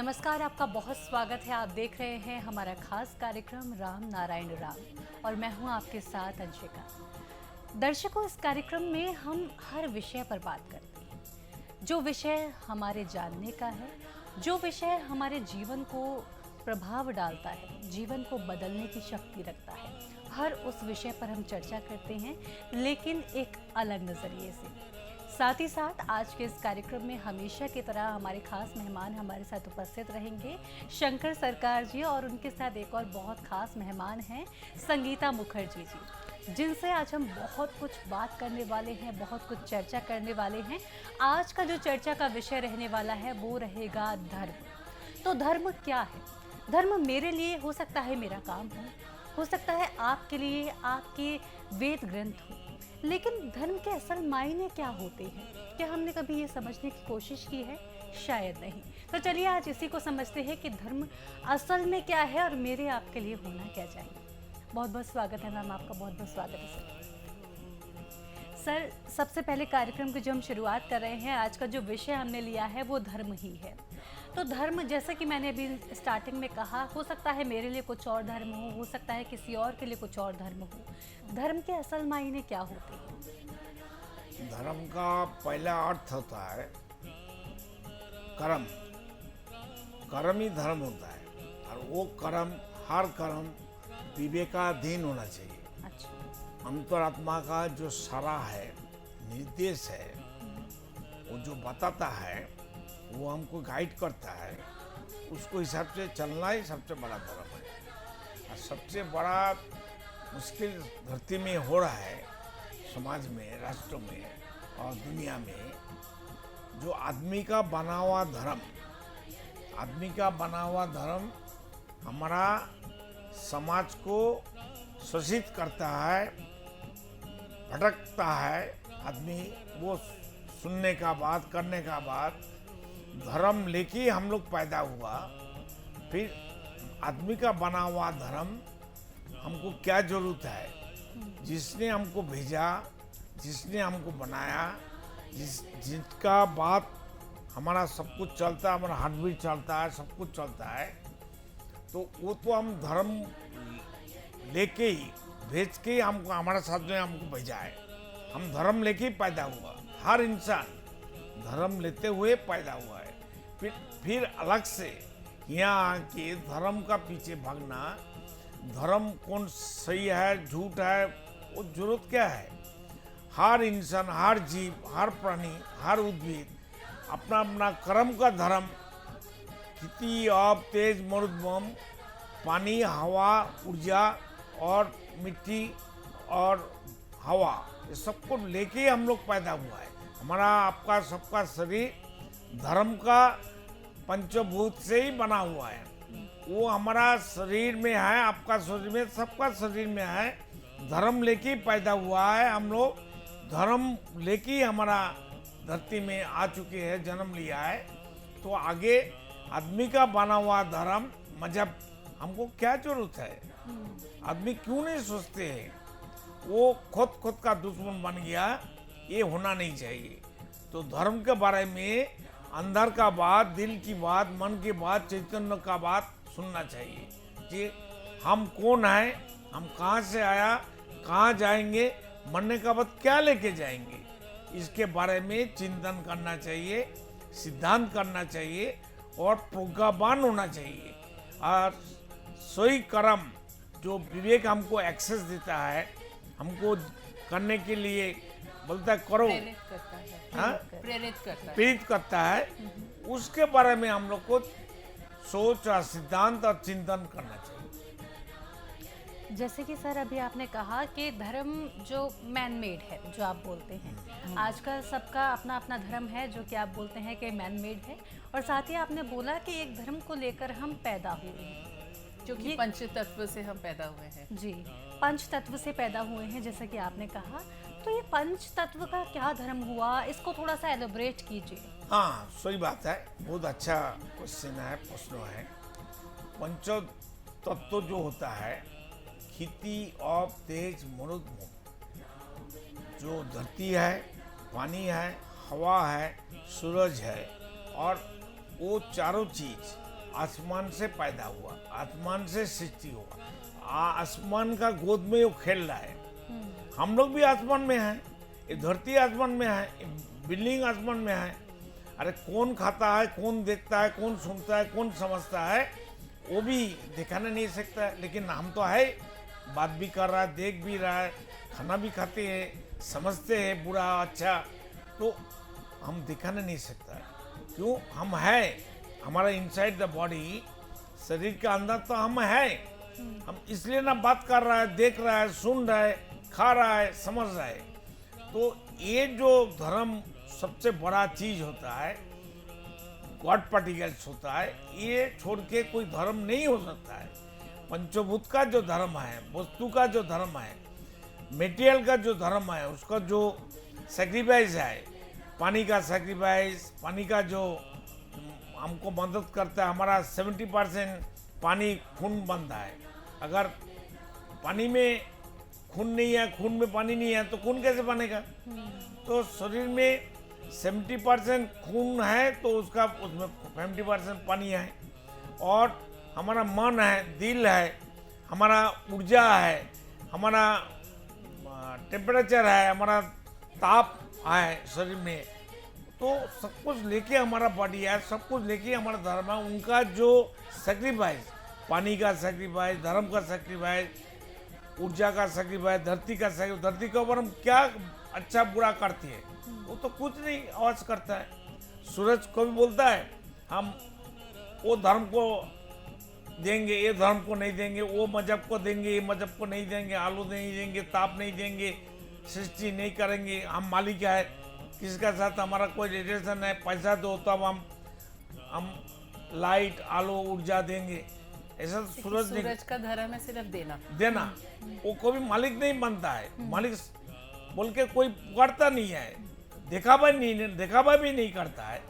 नमस्कार, आपका बहुत स्वागत है। आप देख रहे हैं हमारा खास कार्यक्रम राम नारायण राम और मैं हूं आपके साथ अंशिका। दर्शकों, इस कार्यक्रम में हम हर विषय पर बात करते हैं। जो विषय हमारे जानने का है, जो विषय हमारे जीवन को प्रभाव डालता है, जीवन को बदलने की शक्ति रखता है, हर उस विषय पर हम चर्चा करते हैं, लेकिन एक अलग नज़रिए से। साथ ही साथ आज के इस कार्यक्रम में हमेशा की तरह हमारे खास मेहमान हमारे साथ उपस्थित रहेंगे, शंकर सरकार जी, और उनके साथ एक और बहुत खास मेहमान हैं संगीता मुखर्जी जी, जिनसे आज हम बहुत कुछ बात करने वाले हैं, बहुत कुछ चर्चा करने वाले हैं। आज का जो चर्चा का विषय रहने वाला है वो रहेगा धर्म। तो धर्म क्या है? धर्म मेरे लिए हो सकता है मेरा काम हो सकता है आपके लिए आपके वेद ग्रंथ हो, लेकिन धर्म के असल मायने क्या होते हैं? क्या हमने कभी ये समझने की कोशिश की है? शायद नहीं। तो चलिए आज इसी को समझते हैं कि धर्म असल में क्या है और मेरे आपके लिए होना क्या चाहिए। बहुत बहुत स्वागत है मैम, आपका बहुत बहुत स्वागत है सर। सबसे पहले कार्यक्रम की जो हम शुरुआत कर रहे हैं, आज का जो विषय हमने लिया है वो धर्म ही है। तो धर्म, जैसा कि मैंने अभी स्टार्टिंग में कहा, हो सकता है मेरे लिए कुछ और धर्म हो सकता है किसी और के लिए कुछ और धर्म हो। धर्म के असल मायने क्या होते हैं? धर्म का पहला अर्थ होता है कर्म। कर्म ही धर्म होता है और वो कर्म, हर कर्म विवेकाधीन होना चाहिए। अच्छा। अंतरात्मा का जो सारा है, निर्देश है, वो जो बताता है, वो हमको गाइड करता है, उसको हिसाब से चलना ही सबसे बड़ा धर्म है। और सबसे बड़ा मुश्किल धरती में हो रहा है, समाज में, राष्ट्र में और दुनिया में, जो आदमी का बना हुआ धर्म, आदमी का बना हुआ धर्म हमारा समाज को शोषित करता है, भटकता है। आदमी वो सुनने का बाद, करने का बाद, धर्म लेके हम लोग पैदा हुआ, फिर आदमी का बना हुआ धर्म हमको क्या जरूरत है? जिसने हमको भेजा, जिसने हमको बनाया, जिसका बात हमारा सब कुछ चलता है, हमारा हार्ट बीट चलता है, सब कुछ चलता है, तो वो तो हम धर्म लेके ही, भेज के ही हमको, हमारा साथ में हमको भेजा है। हम धर्म लेके ही पैदा हुआ, हर इंसान धर्म लेते हुए पैदा हुआ है। फिर अलग से यहाँ आके धर्म का पीछे भागना, धर्म कौन सही है झूठ है, वो जरूरत क्या है? हर इंसान, हर जीव, हर प्राणी, हर उद्भिद अपना अपना कर्म का धर्म, खेती, आप, तेज, मरुदगम, पानी, हवा, ऊर्जा और मिट्टी और हवा, ये सबको लेके हम लोग पैदा हुआ है। हमारा आपका सबका शरीर धर्म का पंचभूत से ही बना हुआ है। वो हमारा शरीर में है, आपका शरीर में, सबका शरीर में है। धर्म लेके पैदा हुआ है, हम लोग धर्म लेके हमारा धरती में आ चुके हैं, जन्म लिया है। तो आगे आदमी का बना हुआ धर्म, मजहब हमको क्या जरूरत है? आदमी क्यों नहीं सोचते हैं? वो खुद का दुश्मन बन गया, ये होना नहीं चाहिए। तो धर्म के बारे में अंदर का बात, दिल की बात, मन की बात, चैतन्य का बात सुनना चाहिए कि हम कौन हैं, हम कहाँ से आया, कहाँ जाएंगे, मरने का बाद क्या लेके जाएंगे, इसके बारे में चिंतन करना चाहिए, सिद्धांत करना चाहिए और प्रज्ञावान होना चाहिए। और सोई कर्म जो विवेक हमको एक्सेस देता है, हमको करने के लिए बोलता है करो, प्रेरित करता है, उसके बारे में हम लोग को सोच और सिद्धांत और चिंतन करना चाहिए। जैसे कि सर अभी आपने कहा कि धर्म जो मैन मेड है, जो आप बोलते हैं, आजकल सबका अपना अपना धर्म है जो कि आप बोलते हैं कि मैन मेड है, और साथ ही आपने बोला कि एक धर्म को लेकर हम पैदा हुए हैं, जो कि पंच तत्व से हम पैदा हुए हैं। जी, पंच तत्व से पैदा हुए हैं, जैसा कि आपने कहा। तो ये पंच तत्व का क्या धर्म हुआ, इसको थोड़ा सा एलोबरेट कीजिए। हाँ, सही बात है, बहुत अच्छा क्वेश्चन है, प्रश्न है। पंच तत्व जो होता है, खेती, आप, तेज, मरुद, जो धरती है, पानी है, हवा है, सूरज है, और वो चारों चीज आसमान से पैदा हुआ, आसमान से सृष्टि हुआ, आसमान का गोद में वो खेल रहा है। हम लोग भी आसमान में हैं, ये धरती आसमान में है, ये बिल्डिंग आसमान में है। अरे कौन खाता है, कौन देखता है, कौन सुनता है, कौन समझता है, वो भी दिखाने नहीं सकता है। लेकिन हम तो है, बात भी कर रहा है, देख भी रहा है, खाना भी खाते हैं, समझते हैं बुरा अच्छा, तो हम दिखाने नहीं सकता है। क्यों? हम है, हमारा इनसाइड द बॉडी, शरीर के अंदर तो हम है। हम इसलिए ना बात कर रहा है, देख रहा है, सुन रहा है, खा रहा है, समझ रहा है। तो ये जो धर्म सबसे बड़ा चीज होता है, गॉड पार्टिकल्स होता है, ये छोड़ के कोई धर्म नहीं हो सकता है। पंचभूत का जो धर्म है, वस्तु का जो धर्म है, मेटेरियल का जो धर्म है, उसका जो सेक्रीफाइस है, पानी का सेक्रीफाइस, पानी का जो हमको मदद करता है, हमारा 70% पानी खून बनता है। अगर पानी में खून नहीं है, खून में पानी नहीं है, तो खून कैसे बनेगा? तो शरीर में 70% खून है, तो उसका उसमें 50% पानी है। और हमारा मन है, दिल है, हमारा ऊर्जा है, हमारा टेम्परेचर है, हमारा ताप है शरीर में, तो सब कुछ लेके हमारा बॉडी है, सब कुछ लेके हमारा धर्म है। उनका जो सेक्रीफाइस, पानी का सेक्रीफाइस, धर्म का सेक्रीफाइस, ऊर्जा का सेक्रीफाइस, धरती का सेक्रीफाइस, धरती के ऊपर हम क्या अच्छा बुरा करती है, वो तो कुछ नहीं आवाज करता है। सूरज को भी बोलता है हम वो धर्म को देंगे, ये धर्म को नहीं देंगे, वो मजहब को देंगे, ये मजहब को नहीं देंगे, आलू नहीं देंगे, ताप नहीं देंगे, सृष्टि नहीं करेंगे, हम मालिक है, किसका साथ हमारा कोई रिलेशन है, पैसा दो तब हम लाइट, आलो, ऊर्जा देंगे। ऐसा तो सूरज का धर्म है सिर्फ देना। वो कभी मालिक नहीं बनता है। मालिक बोल के कोई पुकारता नहीं है, दिखावा भी नहीं करता है।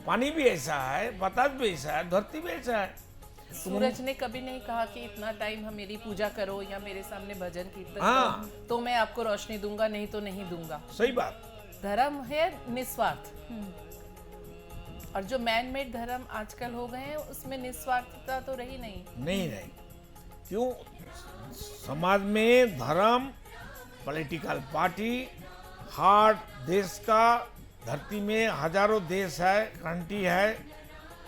पानी भी ऐसा है, बतास भी ऐसा है, धरती भी ऐसा है। सूरज ने कभी नहीं कहा कि इतना टाइम हम मेरी पूजा करो या मेरे सामने भजन कीर्तन हाँ। करो तो मैं आपको रोशनी दूंगा, नहीं तो नहीं दूंगा। सही बात। धर्म है निस्वार्थ, और जो मैन मेड धर्म आजकल हो गए हैं उसमें निस्वार्थता तो रही नहीं। क्यों? समाज में धर्म, पॉलिटिकल पार्टी, हार्ट देश का, धरती में हजारों देश है, कंट्री है,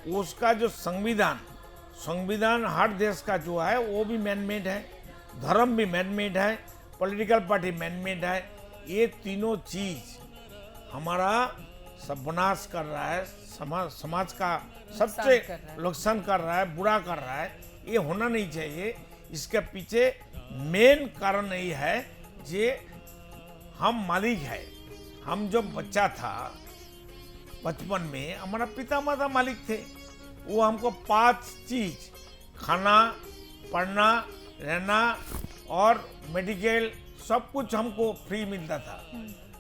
उसका जो संविधान हर देश का जो है वो भी मैन मेड है, धर्म भी मैन मेड है, पॉलिटिकल पार्टी मैन मेड है। ये तीनों चीज हमारा सर्वनाश कर रहा है, समाज का सबसे नुकसान कर रहा है, बुरा कर रहा है। ये होना नहीं चाहिए। इसके पीछे मेन कारण यही है जे हम मालिक है। हम जब बच्चा था, बचपन में हमारा पिता माता मालिक थे। वो हमको 5 चीज, खाना, पढ़ना, रहना और मेडिकल, सब कुछ हमको फ्री मिलता था।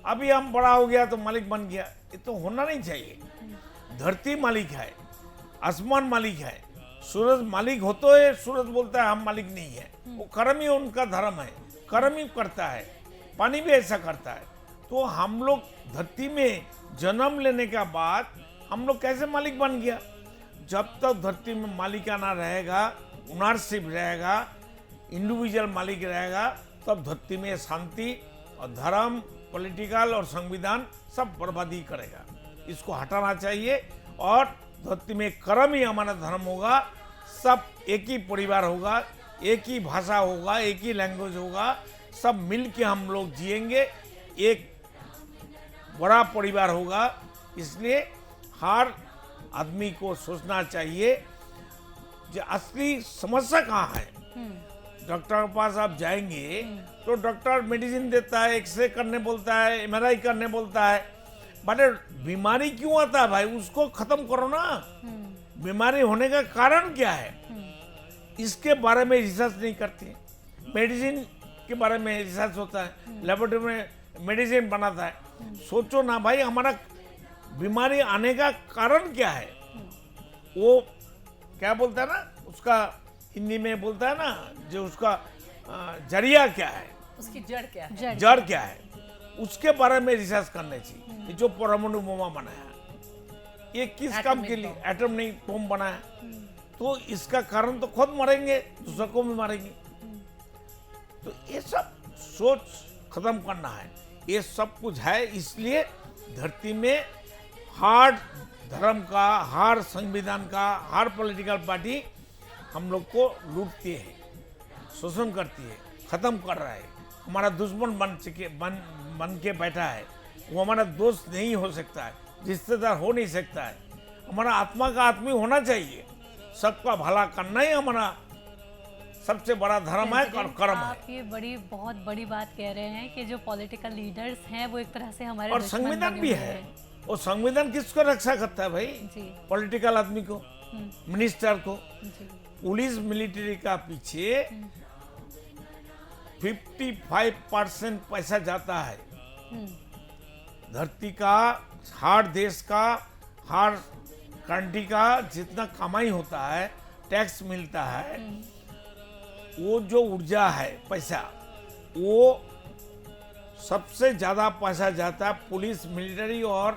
अभी हम बड़ा हो गया तो मालिक बन गया। ये तो होना नहीं चाहिए। धरती मालिक है, आसमान मालिक है, सूरज मालिक हो तो है, सूरज बोलता है हम मालिक नहीं है। वो कर्म ही उनका धर्म है, कर्म ही करता है। पानी भी ऐसा करता है। तो हम लोग धरती में जन्म लेने के बाद हम लोग कैसे मालिक बन गया? जब तक धरती में मालिकाना रहेगा, ओनरशिप रहेगा, इंडिविजुअल मालिक रहेगा, तब धरती में शांति और धर्म, पॉलिटिकल और संविधान सब बर्बादी करेगा। इसको हटाना चाहिए। और धरती में कर्म ही हमारा धर्म होगा। सब एक ही परिवार होगा, एक ही भाषा होगा, एक ही लैंग्वेज होगा, सब मिल के हम लोग जिएंगे, एक बड़ा परिवार होगा। इसलिए हर आदमी को सोचना चाहिए कि असली समस्या कहाँ है। डॉक्टर के पास आप जाएंगे तो डॉक्टर मेडिसिन देता है, एक्सरे करने बोलता है, MRI करने बोलता है, बट बीमारी क्यों आता है भाई, उसको खत्म करो ना। बीमारी होने का कारण क्या है, इसके बारे में रिसर्च नहीं करती। मेडिसिन के बारे में रिसर्च होता है, लेबोरेटरी में मेडिसिन बनाता है। सोचो ना भाई, हमारा बीमारी आने का कारण क्या है। वो क्या बोलता है ना, उसका हिंदी में बोलता है ना, जो उसका जरिया क्या है, उसकी जड़ क्या है, जड़ क्या है, उसके बारे में रिसर्च करना चाहिए। कि जो परमाणु बोमा बनाया, ये किस काम के लिए, एटम नहीं बम बनाया, तो इसका कारण तो खुद मरेंगे, दूसरों को भी मारेंगे। तो ये सब सोच खत्म करना है। ये सब कुछ है, इसलिए धरती में हर धर्म का, हर संविधान का, हर पॉलिटिकल पार्टी हम लोग को लूटती है, शोषण करती है, खत्म कर रहा है। हमारा दुश्मन बन के बैठा है। वो हमारा दोस्त नहीं हो सकता है, रिश्तेदार हो नहीं सकता है। हमारा आत्मा का आदमी होना चाहिए। सबका भला करना ही हमारा सबसे बड़ा धर्म है और कर्म है। आप ये बहुत बड़ी बात कह रहे हैं कि जो पॉलिटिकल लीडर्स हैं वो एक तरह से हमारे और दुश्मन संविधान बने भी हुए है। हैं। वो संविधान किसको रक्षा करता है भाई? जी पॉलिटिकल आदमी को, मिनिस्टर को। जी पुलिस मिलिट्री का पीछे 55% पैसा जाता है। धरती का, हर देश का, हर कंट्री का जितना कमाई होता है, टैक्स मिलता है, वो जो ऊर्जा है, पैसा, वो सबसे ज्यादा पैसा जाता है पुलिस, मिलिट्री और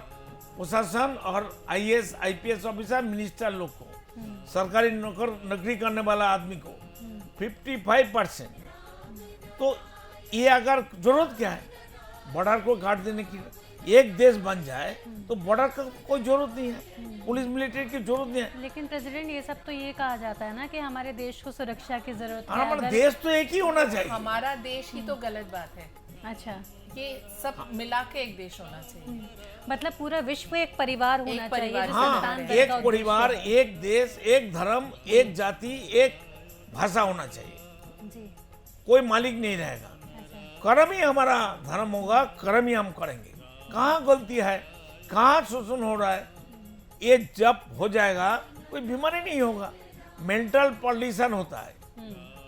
प्रशासन और आईएएस, आईपीएस ऑफिसर, मिनिस्टर लोग को, सरकारी नौकरी करने वाला आदमी को 55%। तो ये अगर जरूरत क्या है बॉर्डर को गार्ड देने की? एक देश बन जाए तो बॉर्डर का कोई जरूरत नहीं है, पुलिस मिलिट्री की जरूरत नहीं है। लेकिन प्रेसिडेंट ये सब तो ये कहा जाता है ना कि हमारे देश को सुरक्षा की जरूरत है। हमारा देश तो एक ही होना चाहिए। हमारा देश ही तो गलत बात है। अच्छा, ये सब मिला के एक देश होना चाहिए। मतलब पूरा विश्व एक परिवार होना एक परिवार, चाहिए। जो हाँ, संतान दल एक का परिवार, उद्देश्य है। एक देश, एक धर्म, एक जाति, एक भाषा होना चाहिए। जी, कोई मालिक नहीं रहेगा। अच्छा, कर्म ही हमारा धर्म होगा, कर्म ही हम करेंगे। कहाँ गलती है, कहाँ शोषण हो रहा है, ये जब हो जाएगा कोई बीमारी नहीं होगा। मेंटल पॉल्यूशन होता है,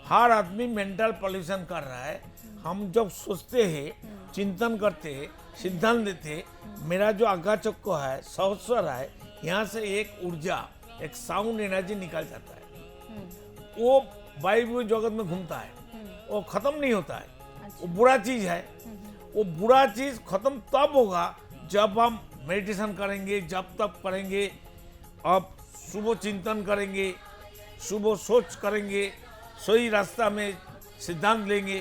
हर आदमी मेंटल पॉल्यूशन कर रहा है। हम जब सोचते हैं, चिंतन करते हैं, सिद्धांत देते हैं, मेरा जो आगा चक्र है, सहस्र है, यहाँ से एक ऊर्जा, एक साउंड एनर्जी निकल जाता है। वो वायु जगत में घूमता है, वो खत्म नहीं होता है। वो बुरा चीज है। वो बुरा चीज खत्म तब होगा जब हम मेडिटेशन करेंगे, जब तप करेंगे, अब सुबह चिंतन करेंगे, सुबह सोच करेंगे, सही रास्ता में सिद्धांत लेंगे,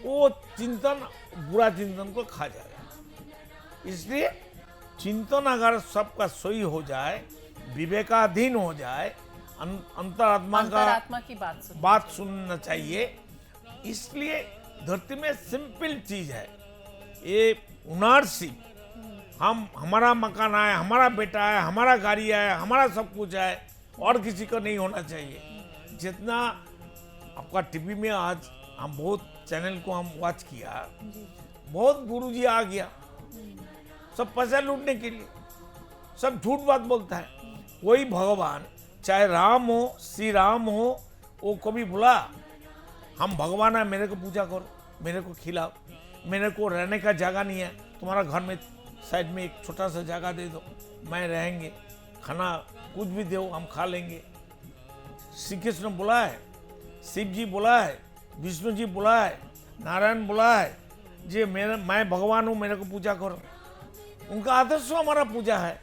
वो चिंतन बुरा चिंतन को खा जाएगा। इसलिए चिंतन अगर सबका सही हो जाए, विवेकाधीन हो जाए, अंतरात्मा की बात सुनना चाहिए। इसलिए धरती में सिंपल चीज है, ये ओनरशिप। हमारा मकान है, हमारा बेटा है, हमारा गाड़ी है, हमारा सब कुछ है, और किसी का नहीं होना चाहिए। जितना आपका टीवी में आज हम बहुत चैनल को हम वॉच किया, बहुत गुरुजी आ गया, सब पैसा लूटने के लिए, सब झूठ बात बोलता है। कोई भगवान, चाहे राम हो, श्री राम हो, वो कभी बोला हम भगवान है, मेरे को पूजा करो, मेरे को खिलाओ, मेरे को रहने का जगह नहीं है, तुम्हारा घर में साइड में एक छोटा सा जगह दे दो, मैं रहेंगे, खाना कुछ भी दो, हम खा लेंगे। श्री कृष्ण बोला है, शिव जी बोला है, विष्णु जी बोला है, नारायण बोला है, जी मैं भगवान हूँ, मेरे को पूजा करो। उनका आदर्श हमारा पूजा है।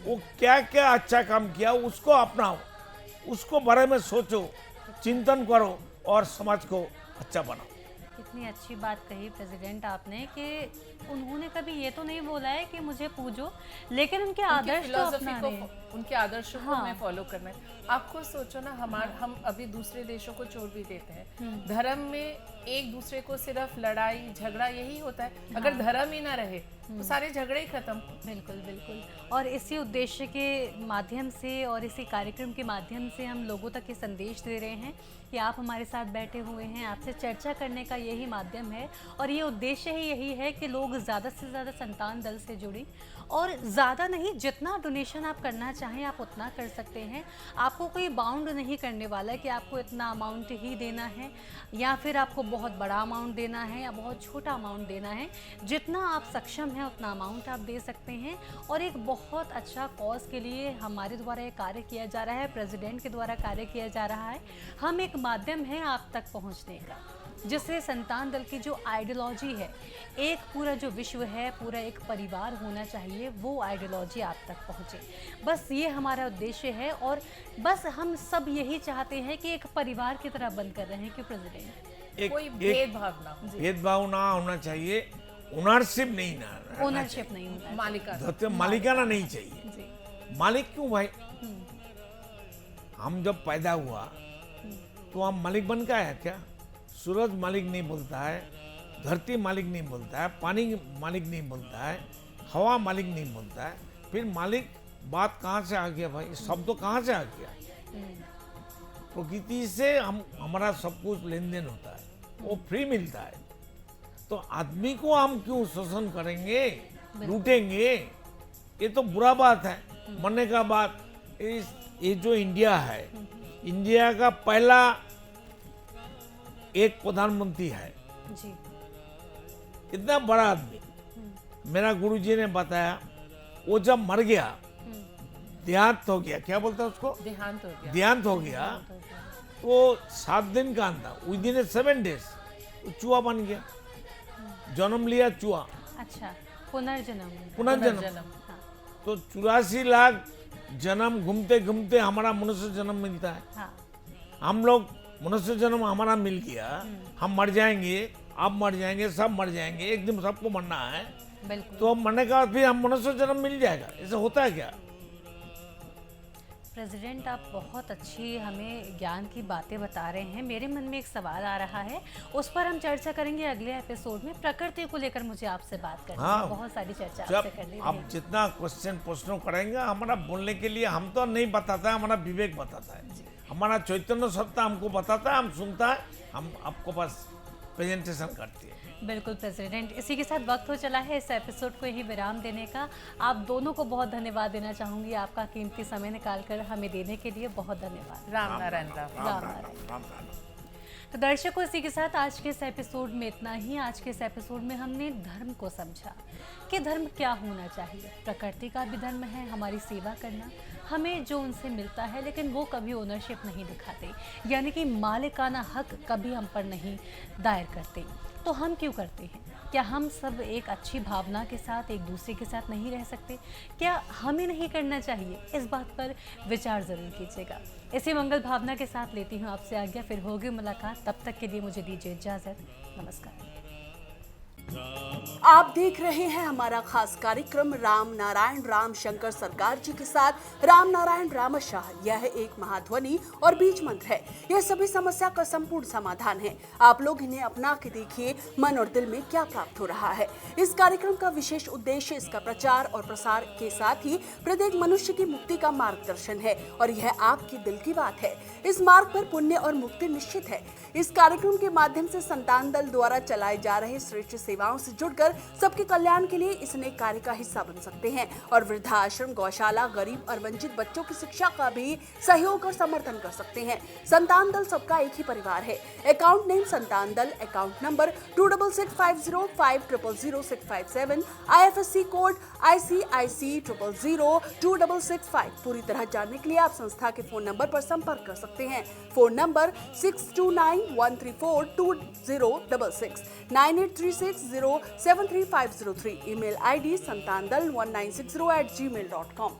वो क्या क्या अच्छा काम किया उसको अपनाओ, उसको बारे में सोचो, चिंतन करो और समाज को अच्छा बनाओ। कितनी अच्छी बात कही प्रेसिडेंट आपने कि उन्होंने कभी ये तो नहीं बोला है कि मुझे पूजो, लेकिन उनके आदर्श तो अपना रहे हैं। उनके आदर्शों को हाँ। हमें फॉलो करना है। आप खुद सोचो ना, हम अभी दूसरे देशों को छोड़ भी देते हैं, धर्म में एक दूसरे को सिर्फ लड़ाई झगड़ा यही होता है। अगर धर्म ही ना रहे तो सारे झगड़े ही खत्म। बिल्कुल बिल्कुल। और इसी उद्देश्य के माध्यम से और इसी कार्यक्रम के माध्यम से हम लोगों तक ये संदेश दे रहे हैं कि आप हमारे साथ बैठे हुए हैं, आपसे चर्चा करने का यही माध्यम है और ये उद्देश्य ही यही है कि लोग ज़्यादा से ज़्यादा संतान दल से जुड़ें। और ज़्यादा नहीं, जितना डोनेशन आप करना चाहें आप उतना कर सकते हैं। आपको कोई बाउंड नहीं करने वाला है कि आपको इतना अमाउंट ही देना है या फिर आपको बहुत बड़ा अमाउंट देना है या बहुत छोटा अमाउंट देना है। जितना आप सक्षम हैं उतना अमाउंट आप दे सकते हैं। और एक बहुत अच्छा कॉज के लिए हमारे द्वारा ये कार्य किया जा रहा है, प्रेसिडेंट के द्वारा कार्य किया जा रहा है। हम एक माध्यम है आप तक पहुंचने का। जिससे संतान दल की जो आइडियोलॉजी है, एक पूरा जो विश्व है, पूरा एक परिवार होना चाहिए, वो आइडियोलॉजी आप तक पहुँचे। बस ये हमारा उद्देश्य है और बस हम सब यही चाहते हैं कि एक परिवार की तरह बन कर रहें। कि प्रेसिडेंट कोई भेदभाव ना हो, भेदभाव ना होना चाहिए, ओनरशिप नहीं ना ओनरशिप नहीं होना मालिकाना। मालिकाना नहीं चाहिए। जी। मालिक क्यों भाई? हम जब पैदा हुआ तो हम मालिक बन के आया क्या? सूरज मालिक नहीं बोलता है, धरती मालिक नहीं बोलता है, पानी मालिक नहीं बोलता है, हवा मालिक नहीं बोलता है, फिर मालिक बात कहाँ से आ गया भाई? शब्द तो कहाँ से आ गया? प्रकृति से हमारा सब कुछ लेन देन होता है, वो फ्री मिलता है। तो आदमी को हम क्यों शोषण करेंगे, लूटेंगे? ये तो बुरा बात है। मरने का बात, ये जो इंडिया है, इंडिया का पहला एक प्रधानमंत्री है, जी। इतना बड़ा आदमी। मेरा गुरुजी ने बताया, वो जब मर गया, देहांत हो गया, क्या बोलता है उसको? देहांत हो गया। देहांत हो गया, तो 7 दिन का अंदर, विद इन 7 days वो चूहा बन गया, जन्म लिया चूहा। अच्छा, पुनर्जन्म। पुनर्जन्म। हाँ, तो 84 लाख जन्म घूमते घूमते हमारा मनुष्य जन्म मिलता है। हाँ, हम लोग मनुष्य जन्म हमारा मिल गया, हम मर जाएंगे, आप मर जाएंगे, सब मर जाएंगे, एक दिन सबको मरना है। बिल्कुल। तो मरने का बाद भी हम मनुष्य जन्म मिल जाएगा, ऐसा होता है क्या? प्रेसिडेंट, आप बहुत अच्छी हमें ज्ञान की बातें बता रहे हैं। मेरे मन में एक सवाल आ रहा है, उस पर हम चर्चा करेंगे अगले एपिसोड में। प्रकृति को लेकर मुझे आपसे बात करनी है, बहुत सारी चर्चा आपसे जब करनी आप है। जितना क्वेश्चन प्रश्न करेंगे, हमारा बोलने के लिए हम तो नहीं बताता है, हमारा विवेक बताता है, हमारा चैतन्य सत्ता हमको बताता है, हम सुनता है, हम आपको पास प्रेजेंटेशन करते हैं। बिल्कुल प्रेसिडेंट, इसी के साथ वक्त हो चला है इस एपिसोड को यही विराम देने का। आप दोनों को बहुत धन्यवाद देना चाहूँगी, आपका कीमती समय निकालकर हमें देने के लिए बहुत धन्यवाद। राम नारायण राम। राम राम राम राम। तो दर्शकों, इसी के साथ आज के इस एपिसोड में इतना ही। आज के इस एपिसोड में हमने धर्म को समझा कि धर्म क्या होना चाहिए। प्रकृति का भी धर्म है हमारी सेवा करना, हमें जो उनसे मिलता है, लेकिन वो कभी ओनरशिप नहीं दिखाते, यानी कि मालिकाना हक कभी हम पर नहीं दायर करते। तो हम क्यों करते हैं? क्या हम सब एक अच्छी भावना के साथ एक दूसरे के साथ नहीं रह सकते? क्या हमें नहीं करना चाहिए? इस बात पर विचार ज़रूर कीजिएगा। इसी मंगल भावना के साथ लेती हूँ आपसे आज्ञा, फिर होगी मुलाकात। तब तक के लिए मुझे दीजिए इजाज़त। नमस्कार। आप देख रहे हैं हमारा खास कार्यक्रम राम नारायण राम शंकर सरकार जी के साथ राम नारायण रामशाह। यह एक महाध्वनि और बीज मंत्र है। यह सभी समस्या का संपूर्ण समाधान है। आप लोग इन्हें अपना के देखिए, मन और दिल में क्या प्राप्त हो रहा है। इस कार्यक्रम का विशेष उद्देश्य इसका प्रचार और प्रसार के साथ ही प्रत्येक मनुष्य की मुक्ति का मार्गदर्शन है, और यह आपके दिल की बात है। इस मार्ग पर पुण्य और मुक्ति निश्चित है। इस कार्यक्रम के माध्यम से संतान दल द्वारा चलाए जा रहे श्रेष्ठ सेवाओं से जुड़कर सबके कल्याण के लिए इस नए कार्य का हिस्सा बन सकते हैं, और वृद्धाश्रम, गौशाला, गरीब और वंचित बच्चों की शिक्षा का भी सहयोग और समर्थन कर सकते हैं। संतान दल सबका एक ही परिवार है। अकाउंट नेम संतान दल, account number 266505000657, IFSC code ICIC 000265। पूरी तरह जानने के लिए आप संस्था के फोन नंबर पर संपर्क कर सकते हैं। Phone number 6291342066, 9836073503। Email ID santandal1960@gmail.com।